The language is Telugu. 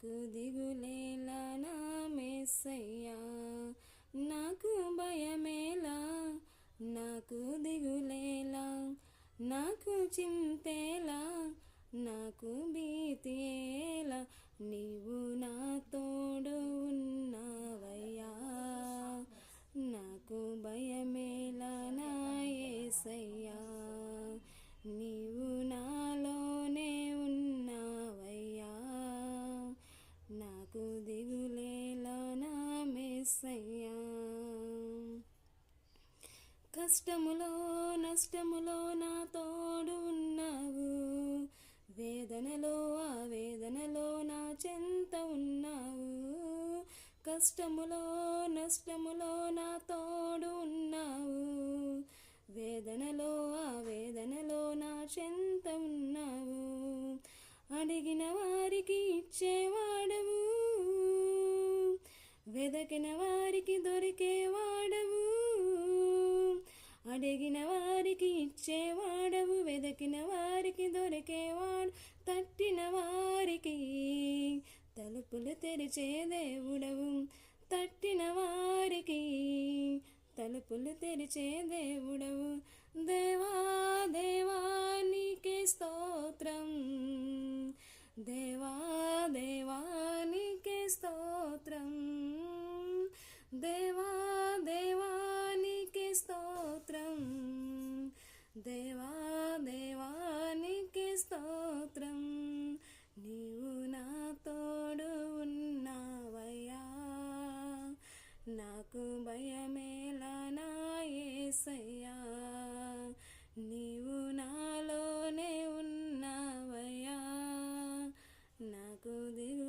నాకు దిగులేలా నా యేసయ్యా, నాకు భయమేలా, నాకు దిగులేలా, నాకు చింతేలా, నాకు భీతియేలా, నీవు నా తోడు ఉన్నావయ్యా. నాకు భయమేలా నా యేసయ్యా, నీవు నాలోనే ఉన్నావయ్యా. నాకు దిగులేలా నా యేసయ్యా. కష్టములో నష్టములో నా తోడు ఉన్నావు, వేదనలో ఆవేదనలో నా చెంత ఉన్నావు. కష్టములో నష్టములో నా తోడు ఉన్నావు, వేదనలో ఆవేదనలో నా చెంత ఉన్నావు. అడిగిన వారికి ఇచ్చేవాడవు, వెదకిన వారికి దొరికేవాడవు. అడిగిన వారికి ఇచ్చేవాడవు, వెదకిన వారికి దొరికేవాడు. తట్టిన వారికి తలుపులు తెరిచే దేవుడవు, తట్టిన వారికి తలుపులు తెరిచే దేవుడవు. దేవా దేవా నీకే స్తోత్రం, దేవా దేవా నీకే స్తోత్రం, దేవా దేవా నీకే స్తోత్రం, దేవా దేవా నీకే స్తోత్రం. నీవు నా తోడు ఉన్నావయ్యా, నాకు భయమేలా నా యేసయ్యా, నీవు నాలోనే ఉన్నావయ్యా. నాకు దిగు